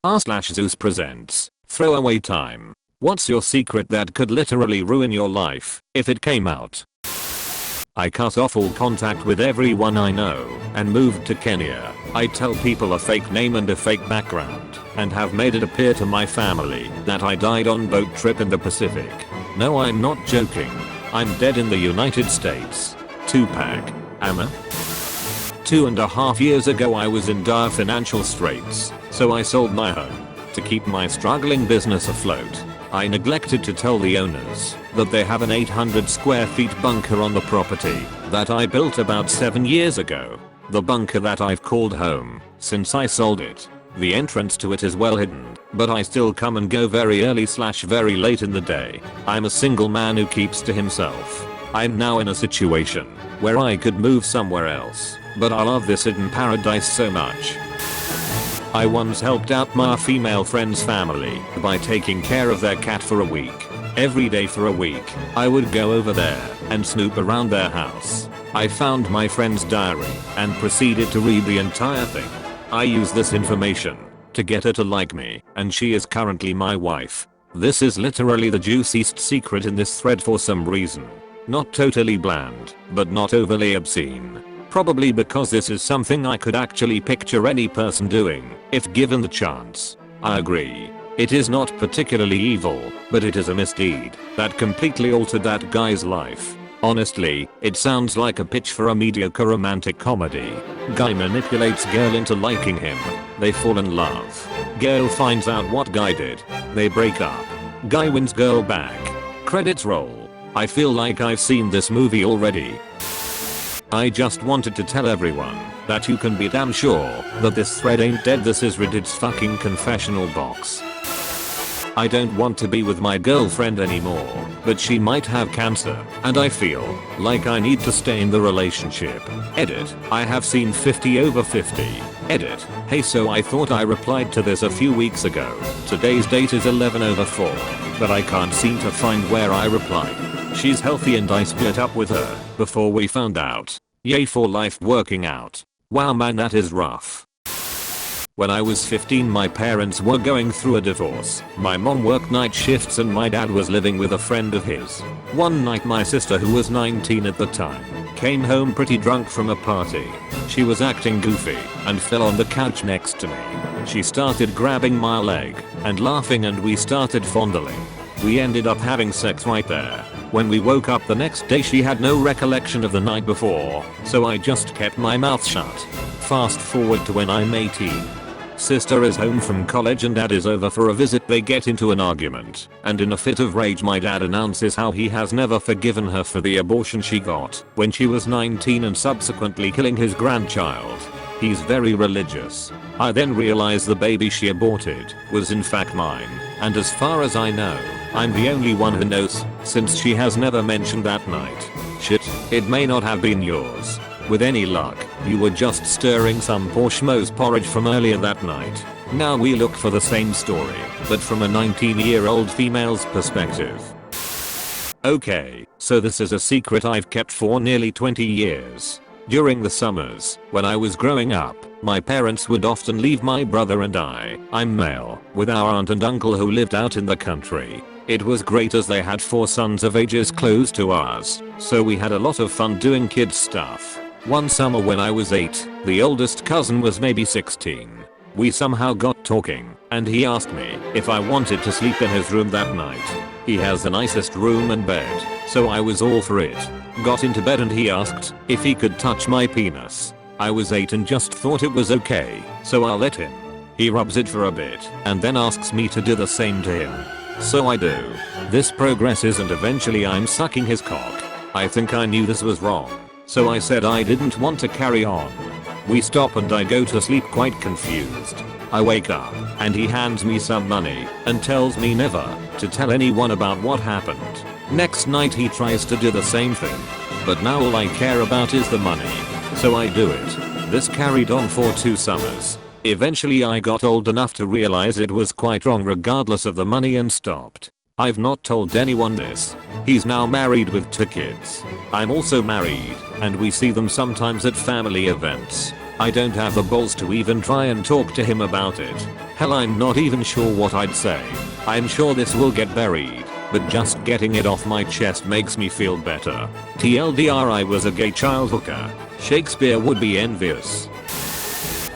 r/Zeus presents Throwaway Time. What's your secret that could literally ruin your life if it came out? I cut off all contact with everyone I know and moved to Kenya. I tell people a fake name and a fake background and have made it appear to my family that I died on boat trip in the Pacific. No, I'm not joking. I'm dead in the United States. Tupac. Amma. 2.5 years ago I was in dire financial straits, so I sold my home to keep my struggling business afloat. I neglected to tell the owners that they have an 800 square feet bunker on the property that I built about 7 years ago. The bunker that I've called home since I sold it. The entrance to it is well hidden, but I still come and go very early/very late in the day. I'm a single man who keeps to himself. I'm now in a situation where I could move somewhere else, but I love this hidden paradise so much. I once helped out my female friend's family by taking care of their cat for a week. Every day for a week, I would go over there and snoop around their house. I found my friend's diary and proceeded to read the entire thing. I used this information to get her to like me, and she is currently my wife. This is literally the juiciest secret in this thread for some reason. Not totally bland, but not overly obscene. Probably because this is something I could actually picture any person doing, if given the chance. I agree. It is not particularly evil, but it is a misdeed that completely altered that guy's life. Honestly, it sounds like a pitch for a mediocre romantic comedy. Guy manipulates girl into liking him. They fall in love. Girl finds out what guy did. They break up. Guy wins girl back. Credits roll. I feel like I've seen this movie already. I just wanted to tell everyone that you can be damn sure that this thread ain't dead. This is Reddit's fucking confessional box. I don't want to be with my girlfriend anymore, but she might have cancer, and I feel like I need to stay in the relationship. Edit. I have seen 50 over 50. Edit. Hey, so I thought I replied to this a few weeks ago. Today's date is 11 over 4, but I can't seem to find where I replied. She's healthy and I split up with her before we found out. Yay for life working out. Wow man, that is rough. When I was 15 my parents were going through a divorce. My mom worked night shifts and my dad was living with a friend of his. One night my sister, who was 19 at the time, came home pretty drunk from a party. She was acting goofy and fell on the couch next to me. She started grabbing my leg and laughing and we started fondling. We ended up having sex right there. When we woke up the next day she had no recollection of the night before, so I just kept my mouth shut. Fast forward to when I'm 18. Sister is home from college and dad is over for a visit. They get into an argument, and in a fit of rage my dad announces how he has never forgiven her for the abortion she got when she was 19 and subsequently killing his grandchild. He's very religious. I then realize the baby she aborted was in fact mine, and as far as I know, I'm the only one who knows, since she has never mentioned that night. Shit, it may not have been yours. With any luck, you were just stirring some poor schmo's porridge from earlier that night. Now we look for the same story, but from a 19-year-old female's perspective. Okay, so this is a secret I've kept for nearly 20 years. During the summers, when I was growing up, my parents would often leave my brother and I'm male, with our aunt and uncle who lived out in the country. It was great as they had 4 sons of ages close to ours, so we had a lot of fun doing kids stuff. One summer when I was 8, the oldest cousin was maybe 16. We somehow got talking, and he asked me if I wanted to sleep in his room that night. He has the nicest room and bed, so I was all for it. Got into bed and he asked if he could touch my penis. I was 8 and just thought it was okay, so I let him. He rubs it for a bit, and then asks me to do the same to him. So I do. This progresses and eventually I'm sucking his cock. I think I knew this was wrong, so I said I didn't want to carry on. We stop and I go to sleep quite confused. I wake up and he hands me some money and tells me never to tell anyone about what happened. Next night he tries to do the same thing, but now all I care about is the money, so I do it. This carried on for 2 summers. Eventually I got old enough to realize it was quite wrong regardless of the money and stopped. I've not told anyone this. He's now married with 2 kids. I'm also married, and we see them sometimes at family events. I don't have the balls to even try and talk to him about it. Hell, I'm not even sure what I'd say. I'm sure this will get buried, but just getting it off my chest makes me feel better. TLDR, I was a gay child hooker. Shakespeare would be envious.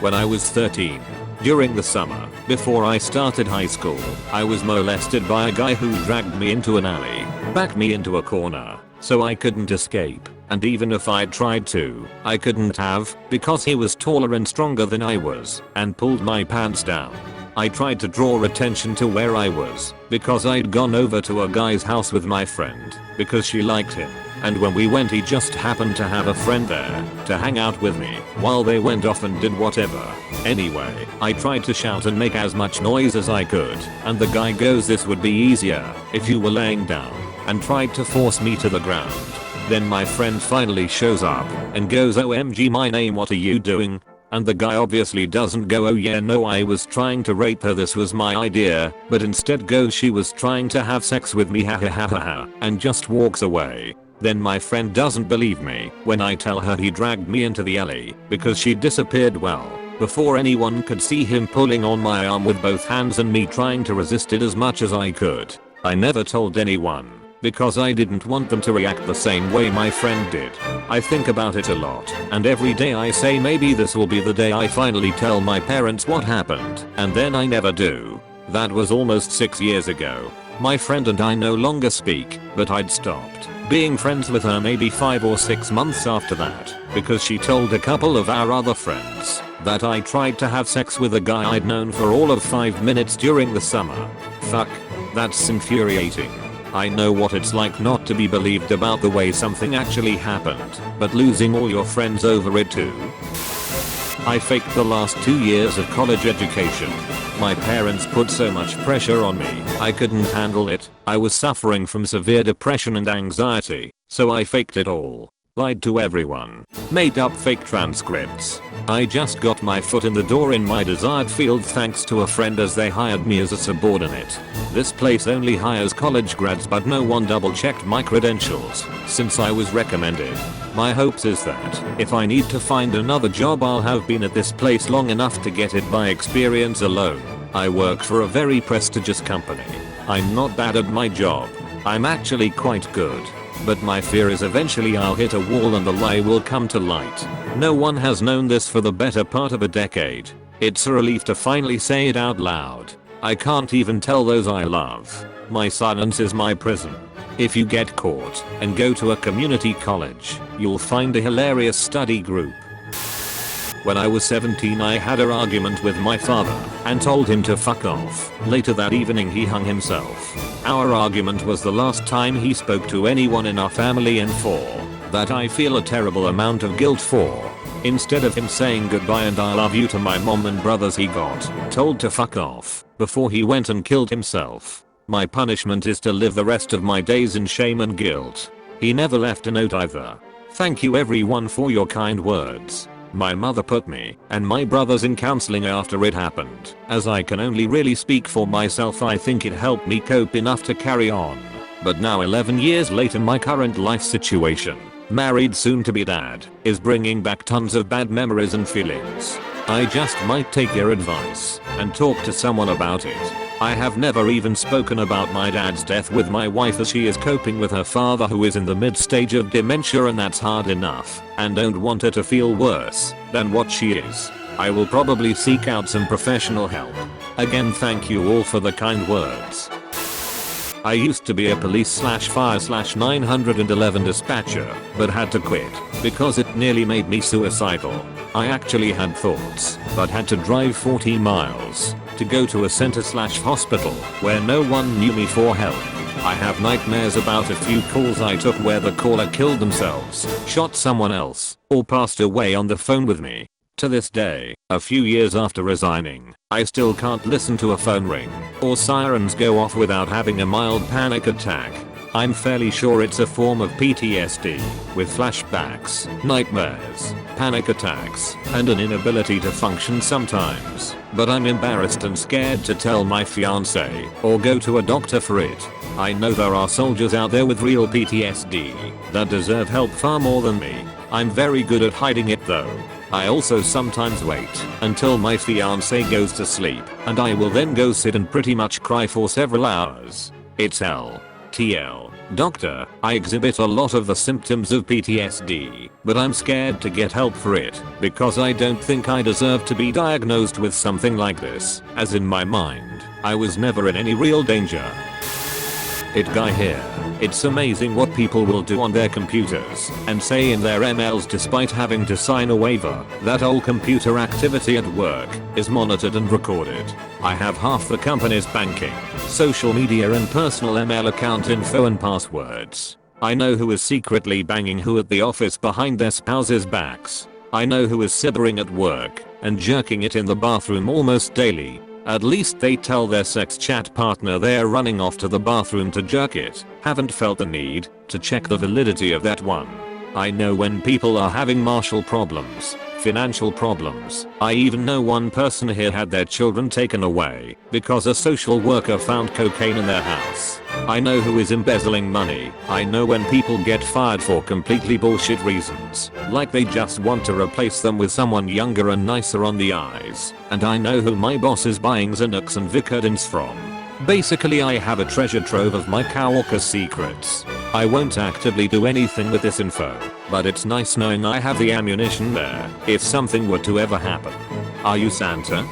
When I was 13, during the summer, before I started high school, I was molested by a guy who dragged me into an alley, backed me into a corner, so I couldn't escape, and even if I'd tried to, I couldn't have, because he was taller and stronger than I was, and pulled my pants down. I tried to draw attention to where I was, because I'd gone over to a guy's house with my friend, because she liked him. And when we went, he just happened to have a friend there to hang out with me while they went off and did whatever. Anyway, I tried to shout and make as much noise as I could, and the guy goes, "This would be easier if you were laying down," and tried to force me to the ground. Then my friend finally shows up and goes, "OMG, my name, what are you doing?" And the guy obviously doesn't go, "Oh yeah, no, I was trying to rape her, this was my idea," but instead goes, "She was trying to have sex with me, ha ha ha ha ha," and just walks away. Then my friend doesn't believe me when I tell her he dragged me into the alley because she disappeared before anyone could see him pulling on my arm with both hands and me trying to resist it as much as I could. I never told anyone because I didn't want them to react the same way my friend did. I think about it a lot, and every day I say maybe this will be the day I finally tell my parents what happened, and then I never do. That was almost 6 years ago. My friend and I no longer speak, but I'd stopped being friends with her maybe 5 or 6 months after that, because she told a couple of our other friends that I tried to have sex with a guy I'd known for all of 5 minutes during the summer. Fuck, that's infuriating. I know what it's like not to be believed about the way something actually happened, but losing all your friends over it too. I faked the last 2 years of college education. My parents put so much pressure on me, I couldn't handle it. I was suffering from severe depression and anxiety, so I faked it all. Lied to everyone. Made up fake transcripts. I just got my foot in the door in my desired field thanks to a friend, as they hired me as a subordinate. This place only hires college grads, but no one double checked my credentials since I was recommended. My hopes is that if I need to find another job, I'll have been at this place long enough to get it by experience alone. I work for a very prestigious company. I'm not bad at my job. I'm actually quite good. But my fear is eventually I'll hit a wall and the lie will come to light. No one has known this for the better part of a decade. It's a relief to finally say it out loud. I can't even tell those I love. My silence is my prison. If you get caught and go to a community college, you'll find a hilarious study group. When I was 17, I had an argument with my father and told him to fuck off. Later that evening he hung himself. Our argument was the last time he spoke to anyone in our family, and for that I feel a terrible amount of guilt for. Instead of him saying goodbye and "I love you" to my mom and brothers, he got told to fuck off before he went and killed himself. My punishment is to live the rest of my days in shame and guilt. He never left a note either. Thank you everyone for your kind words. My mother put me and my brothers in counseling after it happened. As I can only really speak for myself, I think it helped me cope enough to carry on. But now 11 years later, my current life situation, married soon to be dad, is bringing back tons of bad memories and feelings. I just might take your advice and talk to someone about it. I have never even spoken about my dad's death with my wife, as she is coping with her father who is in the mid stage of dementia, and that's hard enough, and don't want her to feel worse than what she is. I will probably seek out some professional help. Again, thank you all for the kind words. I used to be a police/fire/911 dispatcher, but had to quit because it nearly made me suicidal. I actually had thoughts, but had to drive 40 miles to go to a center/hospital where no one knew me for help. I have nightmares about a few calls I took where the caller killed themselves, shot someone else, or passed away on the phone with me. To this day, a few years after resigning, I still can't listen to a phone ring or sirens go off without having a mild panic attack. I'm fairly sure it's a form of PTSD, with flashbacks, nightmares, panic attacks, and an inability to function sometimes. But I'm embarrassed and scared to tell my fiance or go to a doctor for it. I know there are soldiers out there with real PTSD that deserve help far more than me. I'm very good at hiding it though. I also sometimes wait until my fiance goes to sleep and I will then go sit and pretty much cry for several hours. It's hell. TL. Doctor, I exhibit a lot of the symptoms of PTSD, but I'm scared to get help for it because I don't think I deserve to be diagnosed with something like this, as in my mind, I was never in any real danger. It guy here. It's amazing what people will do on their computers and say in their emails despite having to sign a waiver that all computer activity at work is monitored and recorded. I have half the company's banking, social media and personal email account info and passwords. I know who is secretly banging who at the office behind their spouses' backs. I know who is sibbering at work and jerking it in the bathroom almost daily. At least they tell their sex chat partner they're running off to the bathroom to jerk it. Haven't felt the need to check the validity of that one. I know when people are having marital problems, financial problems. I even know one person here had their children taken away because a social worker found cocaine in their house. I know who is embezzling money. I know when people get fired for completely bullshit reasons, like they just want to replace them with someone younger and nicer on the eyes. And I know who my boss is buying Xanax and Vicodins from. Basically I have a treasure trove of my coworkers' secrets. I won't actively do anything with this info, but it's nice knowing I have the ammunition there if something were to ever happen. Are you Santa?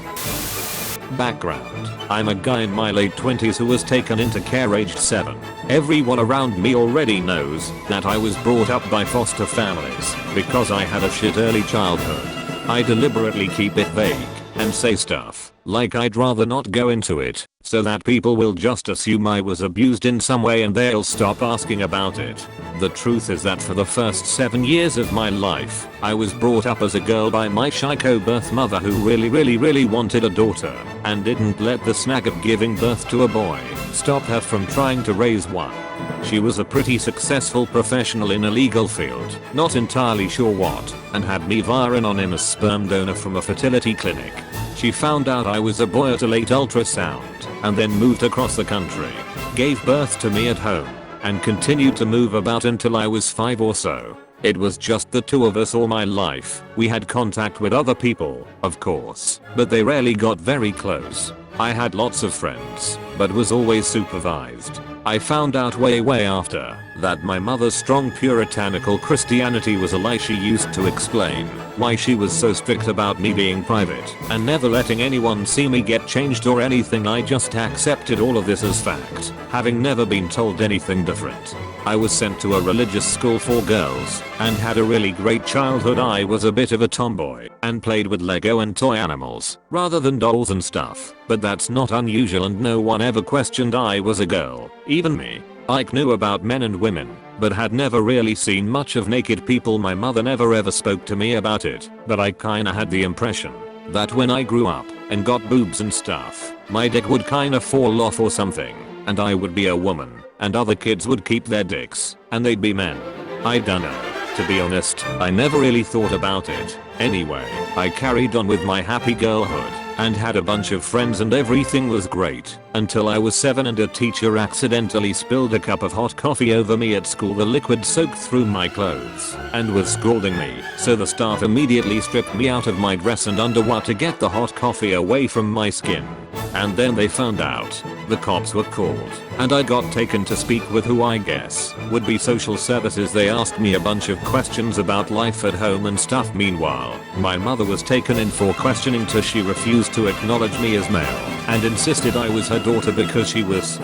Background. I'm a guy in my late 20s who was taken into care aged 7. Everyone around me already knows that I was brought up by foster families because I had a shit early childhood. I deliberately keep it vague and say stuff like I'd rather not go into it so that people will just assume I was abused in some way and they'll stop asking about it. The truth is that for the first 7 years of my life, I was brought up as a girl by my psycho birth mother who really wanted a daughter and didn't let the snag of giving birth to a boy stop her from trying to raise one. She was a pretty successful professional in a legal field, not entirely sure what, and had me via anonymous sperm donor from a fertility clinic. She found out I was a boy at a late ultrasound and then moved across the country, gave birth to me at home, and continued to move about until I was 5 or so. It was just the two of us all my life. We had contact with other people, of course, but they rarely got very close. I had lots of friends, but was always supervised. I found out way after that my mother's strong puritanical Christianity was a lie she used to explain why she was so strict about me being private and never letting anyone see me get changed or anything. I just accepted all of this as fact, having never been told anything different. I was sent to a religious school for girls and had a really great childhood. I was a bit of a tomboy and played with Lego and toy animals rather than dolls and stuff, but that's not unusual and no one ever questioned I was a girl, even me. I knew about men and women, but had never really seen much of naked people. My mother never ever spoke to me about it, but I kinda had the impression that when I grew up and got boobs and stuff, my dick would kinda fall off or something, and I would be a woman, and other kids would keep their dicks, and they'd be men. I dunno. To be honest, I never really thought about it. Anyway, I carried on with my happy girlhood and had a bunch of friends and everything was great until I was 7 and a teacher accidentally spilled a cup of hot coffee over me at school. The liquid soaked through my clothes and was scalding me, so the staff immediately stripped me out of my dress and underwear to get the hot coffee away from my skin. And then they found out. The cops were called and I got taken to speak with who I guess would be social services. They asked me a bunch of questions about life at home and stuff. Meanwhile, my mother was taken in for questioning till she refused to acknowledge me as male and insisted I was her daughter because she was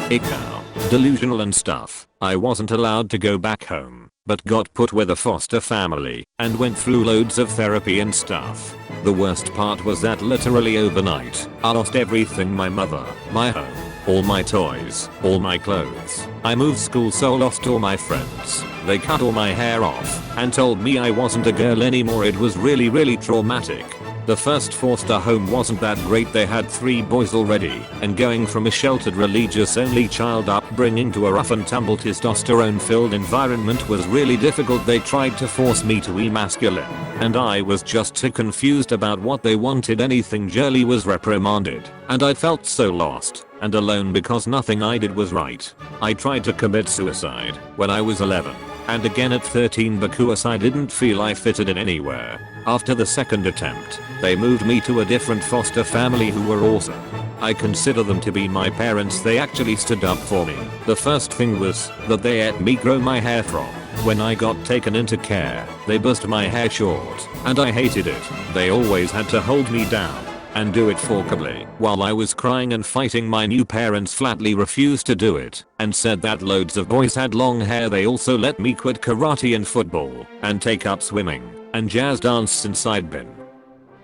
delusional and stuff. I wasn't allowed to go back home, but got put with a foster family and went through loads of therapy and stuff. The worst part was that literally overnight, I lost everything: my mother, my home, all my toys, all my clothes. I moved school, so lost all my friends. They cut all my hair off and told me I wasn't a girl anymore. It was really traumatic. The first foster home wasn't that great. They had 3 boys already, and going from a sheltered religious only child upbringing to a rough and tumble testosterone filled environment was really difficult. They tried to force me to be masculine, and I was just too confused about what they wanted. Anything girly was reprimanded, and I felt so lost and alone because nothing I did was right. I tried to commit suicide when I was 11. and again at 13 because I didn't feel I fitted in anywhere. After the second attempt, they moved me to a different foster family who were awesome. I consider them to be my parents. They actually stood up for me. The first thing was that they let me grow my hair from. When I got taken into care, they buzzed my hair short, and I hated it. They always had to hold me down and do it forcibly. While I was crying and fighting, my new parents flatly refused to do it and said that loads of boys had long hair. They also let me quit karate and football and take up swimming and jazz dance since I'd been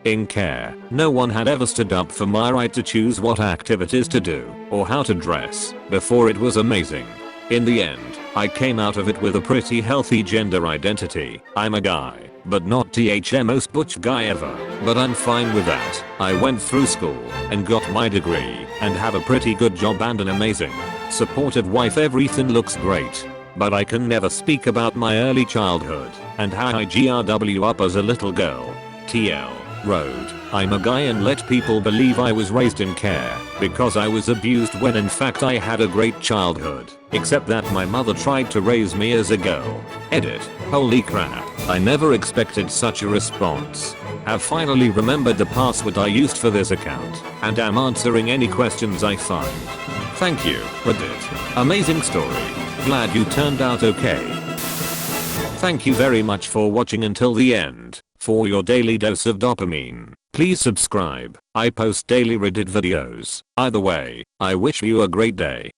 in care. No one had ever stood up for my right to choose what activities to do or how to dress before. It was amazing. In the end, I came out of it with a pretty healthy gender identity. I'm a guy, but not the most butch guy ever. But I'm fine with that. I went through school and got my degree and have a pretty good job and an amazing, supportive wife. Everything looks great. But I can never speak about my early childhood and how I grew up as a little girl. TL. Road. I'm a guy and let people believe I was raised in care because I was abused when in fact I had a great childhood. Except that my mother tried to raise me as a girl. Edit. Holy crap. I never expected such a response. Have finally remembered the password I used for this account and am answering any questions I find. Thank you, Reddit. Amazing story. Glad you turned out okay. Thank you very much for watching until the end. For your daily dose of dopamine, please subscribe. I post daily Reddit videos. Either way, I wish you a great day.